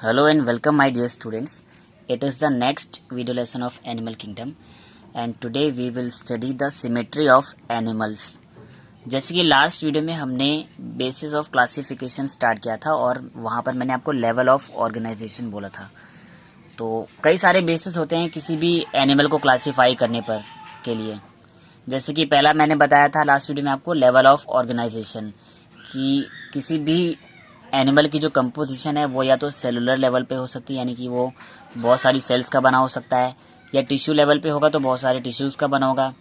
Hello and welcome my dear students. It is the next video lesson of Animal Kingdom and today we will study the symmetry of animals. जैसे कि last video में हमने basis of classification start किया था और वहाँ पर मैंने आपको लेवल ऑफ ऑर्गेनाइजेशन बोला था। तो कई सारे बेसिस होते हैं किसी भी एनिमल को क्लासीफाई करने पर के लिए। जैसे कि पहला मैंने बताया था लास्ट वीडियो में आपको लेवल ऑफ ऑर्गेनाइजेशन कि किसी भी एनिमल की जो कंपोजिशन है वो या तो सेलुलर लेवल पे हो सकती है, यानी कि वो बहुत सारी सेल्स का बना हो सकता है, या टिश्यू लेवल पे होगा तो बहुत सारे टिश्यूज़ का बना होगा,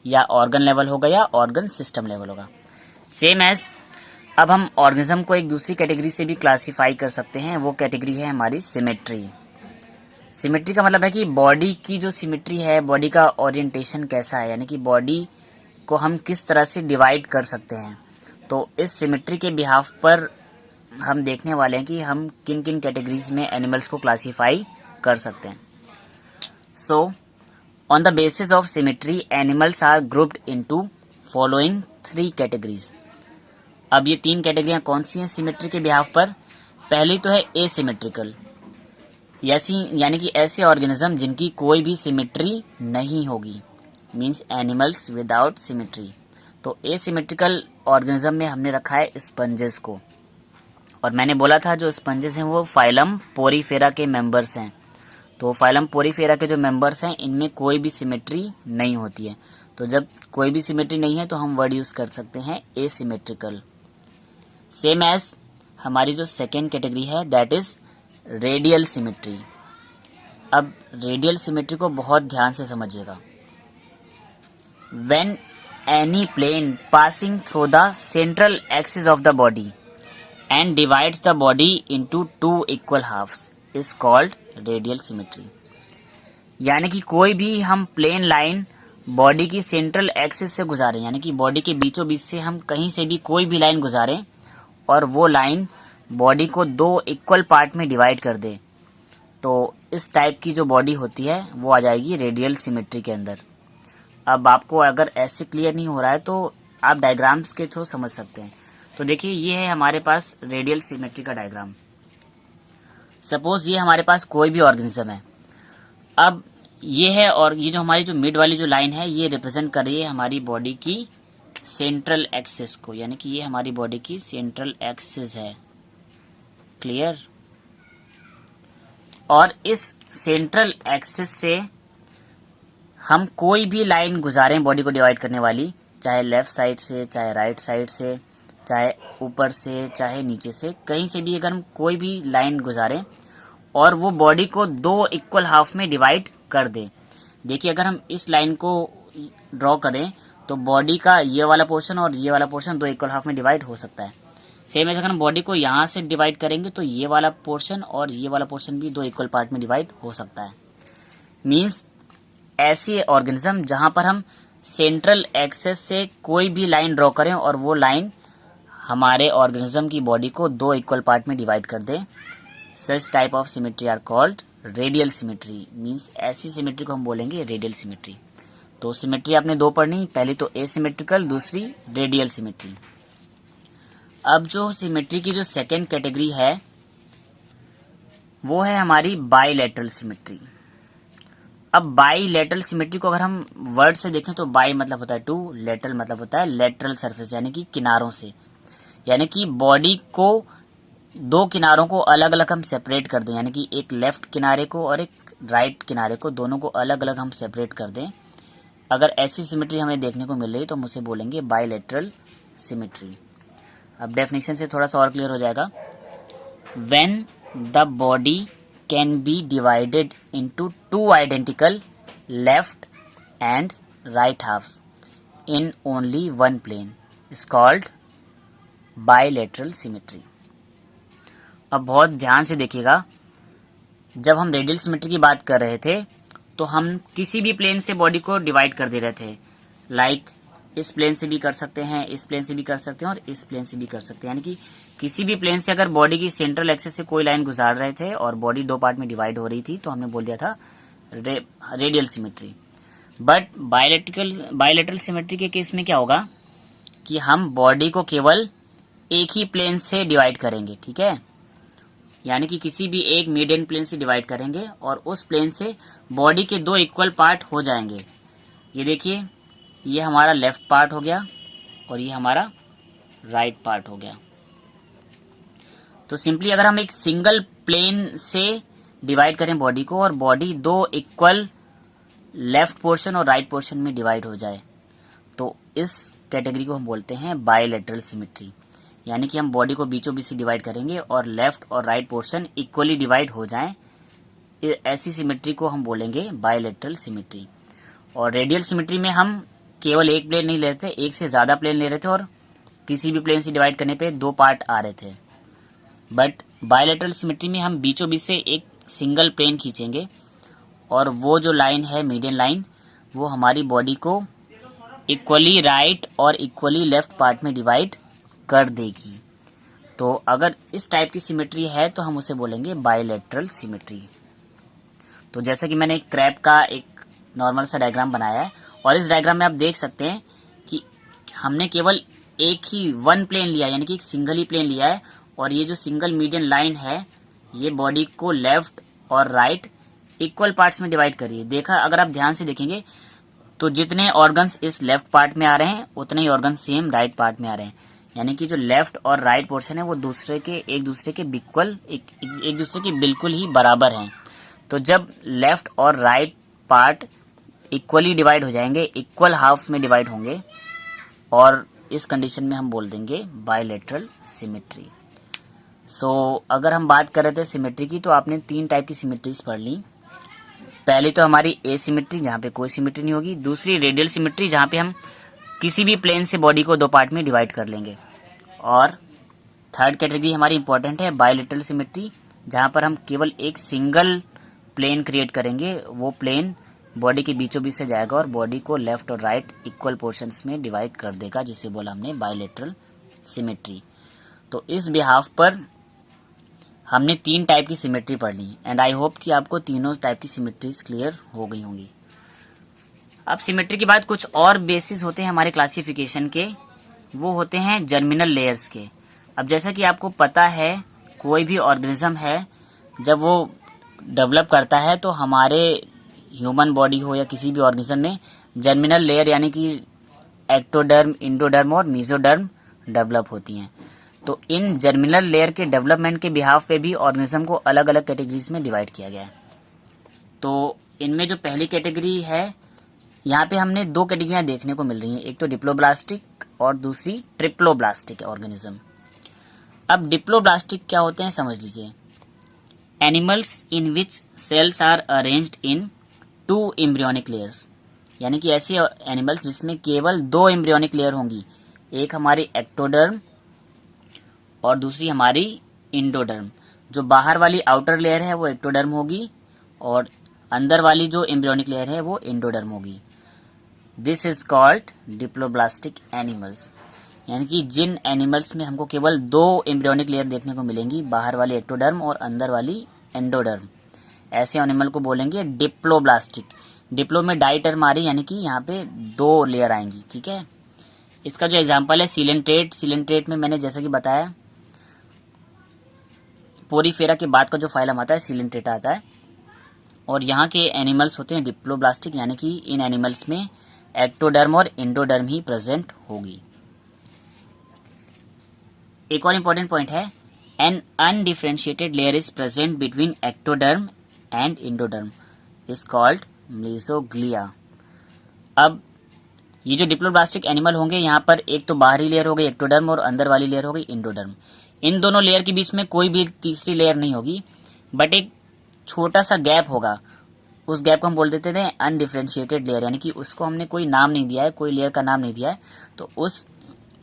या ऑर्गन लेवल होगा, या ऑर्गन सिस्टम लेवल होगा। सेम एज अब हम ऑर्गेनिज्म को एक दूसरी कैटेगरी से भी क्लासीफाई कर सकते हैं। वो कैटेगरी है हमारी सिमेट्री। सिमेट्री का मतलब है कि बॉडी की जो सिमेट्री है, बॉडी का ओरिएंटेशन कैसा है, यानी कि बॉडी को हम किस तरह से डिवाइड कर सकते हैं। तो इस सिमेट्री के बिहाफ पर हम देखने वाले हैं कि हम किन किन कैटेगरीज में एनिमल्स को क्लासीफाई कर सकते हैं। So on the basis of symmetry animals are grouped into following 3 categories. अब ये 3 कैटेगरियां कौन सी हैं सिमेट्री के बिहाफ पर? पहली तो है एसिमेट्रिकल, यानी कि ऐसे ऑर्गेनिज्म जिनकी कोई भी सिमेट्री नहीं होगी, मींस एनिमल्स विदाउट सिमेट्री। तो एसिमेट्रिकल ऑर्गेनिज्म में हमने रखा है स्पंजेस को, और मैंने बोला था जो स्पंजेस हैं वो फाइलम पोरीफेरा के मेंबर्स हैं। तो फाइलम पोरीफेरा के जो मेंबर्स हैं इनमें कोई भी सिमेट्री नहीं होती है। तो जब कोई भी सिमेट्री नहीं है तो हम वर्ड यूज कर सकते हैं एसिमेट्रिकल। सेम एज हमारी जो सेकेंड कैटेगरी है दैट इज रेडियल सिमेट्री। अब रेडियल सिमेट्री को बहुत ध्यान से समझिएगा। When any plane passing through the central axis of the body and divides the body into 2 equal halves is called radial symmetry। यानी कि कोई भी हम प्लेन लाइन बॉडी की सेंट्रल एक्सिस से गुजारें, यानी कि बॉडी के बीचों बीच से हम कहीं से भी कोई भी लाइन गुजारें और वो लाइन बॉडी को 2 इक्वल पार्ट में डिवाइड कर दे, तो इस टाइप की जो बॉडी होती है वो आ जाएगी रेडियल सिमेट्री के अंदर। अब आपको अगर ऐसे क्लियर नहीं हो रहा है तो आप डायग्राम्स के थ्रू समझ सकते हैं। तो देखिए ये है हमारे पास रेडियल सिमेट्री का डायग्राम। सपोज ये हमारे पास कोई भी ऑर्गेनिज्म है। अब ये है, और ये जो हमारी जो मिड वाली जो लाइन है ये रिप्रेजेंट कर रही है हमारी बॉडी की सेंट्रल एक्सिस को, यानी कि ये हमारी बॉडी की सेंट्रल एक्सिस है। क्लियर? और इस सेंट्रल एक्सिस से हम कोई भी लाइन गुजारें बॉडी को डिवाइड करने वाली, चाहे लेफ्ट साइड से, चाहे राइट साइड से, चाहे ऊपर से, चाहे नीचे से, कहीं से भी अगर हम कोई भी लाइन गुजारें और वो बॉडी को 2 इक्वल हाफ में डिवाइड कर दे। देखिए अगर हम इस लाइन को ड्रॉ करें तो बॉडी का ये वाला पोर्शन और ये वाला पोर्शन 2 इक्वल हाफ में डिवाइड हो सकता है। सेम ऐसे अगर हम बॉडी को यहाँ से डिवाइड करेंगे तो ये वाला पोर्शन और ये वाला पोर्शन भी 2 इक्वल पार्ट में डिवाइड हो सकता है। मीन्स ऐसी ऑर्गेनिज्म जहां पर हम सेंट्रल एक्सेस से कोई भी लाइन ड्रॉ करें और वो लाइन हमारे ऑर्गेनिज्म की बॉडी को 2 इक्वल पार्ट में डिवाइड कर दे, such type of symmetry are called radial symmetry. Means ऐसी सिमेट्री को हम बोलेंगे रेडियल सिमेट्री। तो सिमेट्री आपने 2 पढ़नी, पहली तो एसिमेट्रिकल, दूसरी रेडियल सिमेट्री। अब जो सिमेट्री की जो सेकेंड कैटेगरी है वो है हमारी बाईलैटरल सिमेट्री। अब बाईलैटरल सिमेट्री को अगर हम वर्ड से देखें तो बाई मतलब होता है 2, लेटरल मतलब होता है लेटरल सरफेस, यानी कि किनारों से, यानी कि बॉडी को 2 किनारों को अलग अलग हम सेपरेट कर दें, यानी कि एक लेफ्ट किनारे को और एक राइट किनारे को, दोनों को अलग अलग हम सेपरेट कर दें। अगर ऐसी सिमेट्री हमें देखने को मिल रही तो हम उसे बोलेंगे बाईलैटरल सिमेट्री। अब डेफिनेशन से थोड़ा सा और क्लियर हो जाएगा। When the body can be divided into 2 identical left and right halves in only 1 plane is called bilateral symmetry. अब बहुत ध्यान से देखिएगा, जब हम रेडियल सिमेट्री की बात कर रहे थे तो हम किसी भी प्लेन से बॉडी को डिवाइड कर दे रहे थे। लाइक इस प्लेन से भी कर सकते हैं, इस प्लेन से भी कर सकते हैं और इस प्लेन से भी कर सकते हैं, यानी कि किसी भी प्लेन से अगर बॉडी की सेंट्रल एक्सिस से कोई लाइन गुजार रहे थे और बॉडी 2 पार्ट में डिवाइड हो रही थी तो हमने बोल दिया था radial symmetry. But bilateral symmetry के केस में क्या होगा कि हम बॉडी को केवल एक ही प्लेन से डिवाइड करेंगे, ठीक है, यानी कि किसी भी एक मीडियन प्लेन से डिवाइड करेंगे और उस प्लेन से बॉडी के दो इक्वल पार्ट हो जाएंगे। ये देखिए, ये हमारा लेफ्ट पार्ट हो गया और ये हमारा राइट पार्ट हो गया। तो सिंपली अगर हम एक सिंगल प्लेन से डिवाइड करें बॉडी को और बॉडी दो इक्वल लेफ्ट पोर्शन और राइट पोर्शन में डिवाइड हो जाए, तो इस कैटेगरी को हम बोलते हैं बायलैटरल सिमेट्री। यानी कि हम बॉडी को बीचों बीच से डिवाइड करेंगे और लेफ्ट और राइट पोर्शन इक्वली डिवाइड हो जाएं, ऐसी सिमेट्री को हम बोलेंगे बायलैटरल सिमेट्री। और रेडियल सिमेट्री में हम केवल एक प्लेन नहीं ले रहे थे, एक से ज़्यादा प्लेन ले रहे थे और किसी भी प्लेन से डिवाइड करने पे दो पार्ट आ रहे थे। बट बायलैटरल सिमेट्री में हम बीचों बीच से एक सिंगल प्लेन खींचेंगे और वो जो लाइन है मीडियन लाइन, वो हमारी बॉडी को इक्वली राइट और इक्वली लेफ्ट पार्ट में डिवाइड कर देगी। तो अगर इस टाइप की सिमेट्री है तो हम उसे बोलेंगे बायलैटरल सिमेट्री। तो जैसे कि मैंने एक क्रैब का एक नॉर्मल सा डायग्राम बनाया है और इस डायग्राम में आप देख सकते हैं कि हमने केवल एक ही वन प्लेन लिया है, यानी कि एक सिंगल ही प्लेन लिया है और ये जो सिंगल मीडियन लाइन है ये बॉडी को लेफ्ट और राइट इक्वल पार्ट्स में डिवाइड करिए। देखा, अगर आप ध्यान से देखेंगे तो जितने ऑर्गन्स इस लेफ्ट पार्ट में आ रहे हैं उतने ही ऑर्गन सेम राइट पार्ट में आ रहे हैं। यानी कि जो लेफ्ट और राइट पोर्शन है वो एक दूसरे के बिल्कुल ही बराबर हैं। तो जब लेफ्ट और राइट पार्ट इक्वली डिवाइड हो जाएंगे, इक्वल हाफ में डिवाइड होंगे, और इस कंडीशन में हम बोल देंगे बायलैटरल सिमेट्री। सो अगर हम बात कर रहे थे सिमेट्री की, तो आपने तीन टाइप की सिमेट्रीज पढ़ ली। पहली तो हमारी एसिमेट्री, जहाँ पे कोई सिमेट्री नहीं होगी। दूसरी रेडियल सिमेट्री, जहाँ पे हम किसी भी प्लेन से बॉडी को दो पार्ट में डिवाइड कर लेंगे। और थर्ड कैटेगरी हमारी इंपॉर्टेंट है बायलैटरल सिमेट्री, जहाँ पर हम केवल एक सिंगल प्लेन क्रिएट करेंगे, वो प्लेन बॉडी के बीचों बीच से जाएगा और बॉडी को लेफ्ट और राइट इक्वल पोर्शंस में डिवाइड कर देगा, जिसे बोला हमने बायलैटरल सिमेट्री। तो इस बिहाफ पर हमने तीन टाइप की सिमेट्री पढ़ ली एंड आई होप कि आपको तीनों टाइप की सिमेट्रीज क्लियर हो गई होंगी। अब सिमेट्री के बाद कुछ और बेसिस होते हैं हमारे क्लासिफिकेशन के, वो होते हैं जर्मिनल लेयर्स के। अब जैसा कि आपको पता है, कोई भी ऑर्गेनिज्म है जब वो डेवलप करता है तो हमारे ह्यूमन बॉडी हो या किसी भी ऑर्गेनिज्म में जर्मिनल लेयर यानी कि एक्टोडर्म, इंडोडर्म और मेसोडर्म डेवलप होती हैं। तो इन जर्मिनल लेयर के डेवलपमेंट के बिहाफ पे भी ऑर्गेनिज्म को अलग अलग कैटेगरीज में डिवाइड किया गया है। तो इनमें जो पहली कैटेगरी है, यहाँ पे हमने दो कैटेगरियां देखने को मिल रही हैं, एक तो डिप्लोब्लास्टिक और दूसरी ट्रिप्लोब्लास्टिक ऑर्गेनिज्म। अब डिप्लोब्लास्टिक क्या होते हैं समझ लीजिए। Animals in which cells are arranged in two embryonic layers, यानी कि ऐसे एनिमल्स जिसमें केवल दो एम्ब्रियोनिक लेयर होंगी, एक हमारी एक्टोडर्म और दूसरी हमारी इंडोडर्म। जो बाहर वाली आउटर लेयर है वो एक्टोडर्म होगी और अंदर वाली जो एम्ब्रियोनिक लेयर है वो इंडोडर्म होगी। This is called diploblastic animals. यानी कि जिन एनिमल्स में हमको केवल दो एम्ब्रियोनिक लेयर देखने को मिलेंगी, बाहर वाली एक्टोडर्म और अंदर वाली एंडोडर्म, ऐसे एनिमल को बोलेंगे डिप्लोब्लास्टिक। डिप्लो में डाई टर्म आ रही, यानी कि यहाँ पे दो लेयर आएंगी, ठीक है। इसका जो एग्जांपल है सिलेंट्रेट। सिलेंट्रेट में मैंने जैसा कि बताया, पोरीफेरा के बाद का जो फाइलम आता है सिलेंट्रेट आता है, और यहाँ के एनिमल्स होते हैं डिप्लोब्लास्टिक, यानी कि इन एनिमल्स में एक्टोडर्म और इंडोडर्म ही प्रेजेंट होगी। एक और इंपॉर्टेंट पॉइंट है, an undifferentiated layer is present between ectoderm and endoderm is called mesoglea. अब ये जो डिप्लोब्लास्टिक एनिमल होंगे, यहाँ पर एक तो बाहरी लेयर हो गई एक्टोडर्म और अंदर वाली लेयर हो गई इंडोडर्म। इन दोनों लेयर के बीच में कोई भी तीसरी लेयर नहीं होगी, बट एक छोटा सा गैप होगा। उस गैप को हम बोल देते थे अनडिफरेंशिएटेड लेयर, यानी कि उसको हमने कोई नाम नहीं दिया है, कोई लेयर का नाम नहीं दिया है, तो उस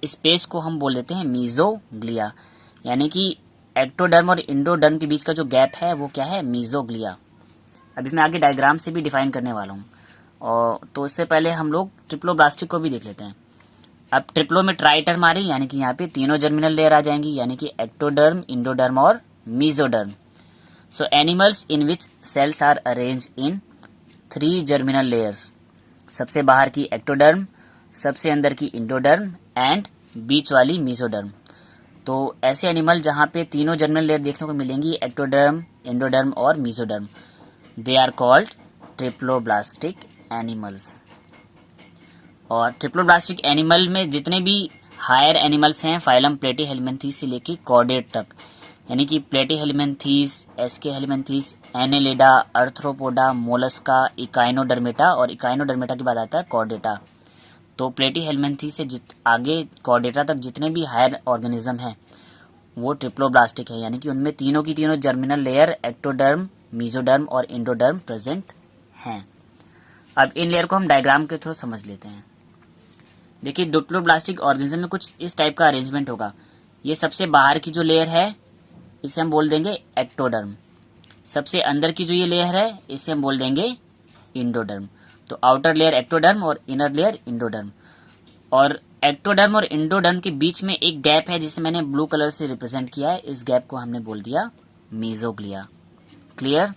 स्पेस को हम बोल देते हैं मेसोग्लिया। यानी कि एक्टोडर्म और इंडोडर्म के बीच का जो गैप है वो क्या है, मेसोग्लिया। अभी मैं आगे डायग्राम से भी डिफाइन करने वाला हूँ, और तो इससे पहले हम लोग ट्रिप्लोब्लास्टिक को भी देख लेते हैं। अब ट्रिप्लो में ट्राई टर्म आ रही, यानी कि यहाँ पे तीनों जर्मिनल लेयर आ जाएंगी, यानी कि एक्टोडर्म, इंडोडर्म और mesoderm. So animals in which cells are arrange in 3 germinal layers, सबसे बाहर की एक्टोडर्म, सबसे अंदर की इंडोडर्म एंड बीच वाली मेसोडर्म। तो ऐसे एनिमल जहाँ पे तीनों जर्मिनल लेयर देखने को मिलेंगी, एक्टोडर्म, एंडोडर्म और mesoderm, they are called triploblastic animals. और ट्रिप्लोब्लास्टिक एनिमल में जितने भी हायर एनिमल्स हैं फाइलम प्लेटीहेल्मिन्थीस से लेके कॉर्डेट तक, यानी कि platyhelminthes, aschelminthes, annelida, arthropoda, mollusca, echinodermata, और इकाइनोडर्मेटा के बाद आता है कॉर्डेटा। तो प्लेटीहेल्मिन्थीस से आगे कॉर्डेटा तक जितने भी हायर ऑर्गेनिज्म हैं वो ट्रिप्लोब्लास्टिक है, यानी कि उनमें तीनों की तीनों जर्मिनल लेयर एक्टोडर्म, मीजोडर्म और इंडोडर्म प्रेजेंट हैं। अब इन लेयर को हम डायग्राम के थ्रू समझ लेते हैं। देखिए ट्रिप्लोब्लास्टिक ऑर्गेनिज्म में कुछ इस टाइप का अरेंजमेंट होगा। ये सबसे बाहर की जो लेयर है इसे हम बोल देंगे एक्टोडर्म, सबसे अंदर की जो ये लेयर है इसे हम बोल देंगे इंडोडर्म। तो आउटर लेयर एक्टोडर्म और इनर लेयर इंडोडर्म। और एक्टोडर्म और इंडोडर्म के बीच में एक गैप है जिसे मैंने ब्लू कलर से रिप्रेजेंट किया है, इस गैप को हमने बोल दिया मीजोग्लिया। क्लियर?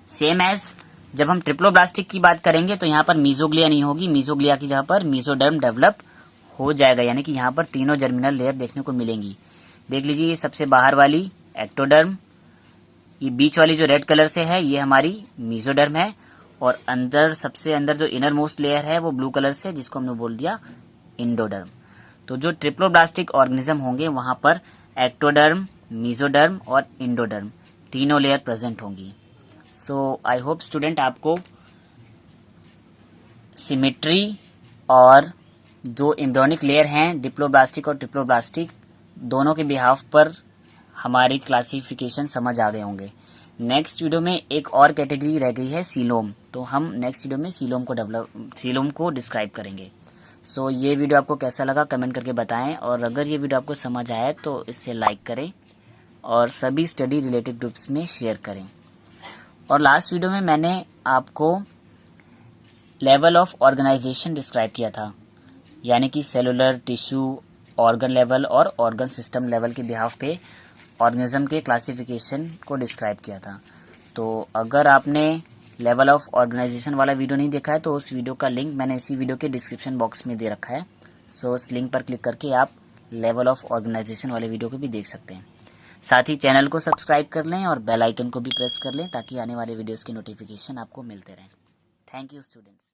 सेम एज जब हम ट्रिप्लोब्लास्टिक की बात करेंगे तो यहाँ पर मीजोग्लिया नहीं होगी, मीजोग्लिया की जगह पर मीजोडर्म डेवलप हो जाएगा, यानी कि यहाँ पर तीनों जर्मिनल लेयर देखने को मिलेंगी। देख लीजिए ये सबसे बाहर वाली एक्टोडर्म, ये बीच वाली जो रेड कलर से है ये हमारी मीजोडर्म है, और अंदर सबसे अंदर जो इनर मोस्ट लेयर है वो ब्लू कलर से जिसको हमने बोल दिया इंडोडर्म। तो जो ट्रिप्लोब्लास्टिक ऑर्गेनिज्म होंगे वहां पर एक्टोडर्म, मीजोडर्म और इंडोडर्म तीनों लेयर प्रेजेंट होंगी। सो आई होप स्टूडेंट आपको सिमेट्री और जो एम्ब्रियोनिक लेयर हैं डिप्लोब्लास्टिक और ट्रिप्लोब्लास्टिक दोनों के बिहाफ पर हमारी क्लासिफिकेशन समझ आ गए होंगे। नेक्स्ट वीडियो में एक और कैटेगरी रह गई है सीलोम, तो हम नेक्स्ट वीडियो में सीलोम को डिस्क्राइब करेंगे। सो ये वीडियो आपको कैसा लगा कमेंट करके बताएं, और अगर ये वीडियो आपको समझ आया तो इसे लाइक करें और सभी स्टडी रिलेटेड ग्रुप्स में शेयर करें। और लास्ट वीडियो में मैंने आपको लेवल ऑफ ऑर्गेनाइजेशन डिस्क्राइब किया था, यानी कि सेलुलर, टिश्यू, ऑर्गन लेवल और ऑर्गन सिस्टम लेवल के बिहाफ पे ऑर्गेनिज्म के क्लासिफिकेशन को डिस्क्राइब किया था। तो अगर आपने लेवल ऑफ ऑर्गेनाइजेशन वाला वीडियो नहीं देखा है तो उस वीडियो का लिंक मैंने इसी वीडियो के डिस्क्रिप्शन बॉक्स में दे रखा है। सो उस लिंक पर क्लिक करके आप लेवल ऑफ ऑर्गेनाइजेशन वाले वीडियो को भी देख सकते हैं। साथ ही चैनल को सब्सक्राइब कर लें और बेल आइकन को भी प्रेस कर लें ताकि आने वाले वीडियोज़ की नोटिफिकेशन आपको मिलते रहें। Thank you students.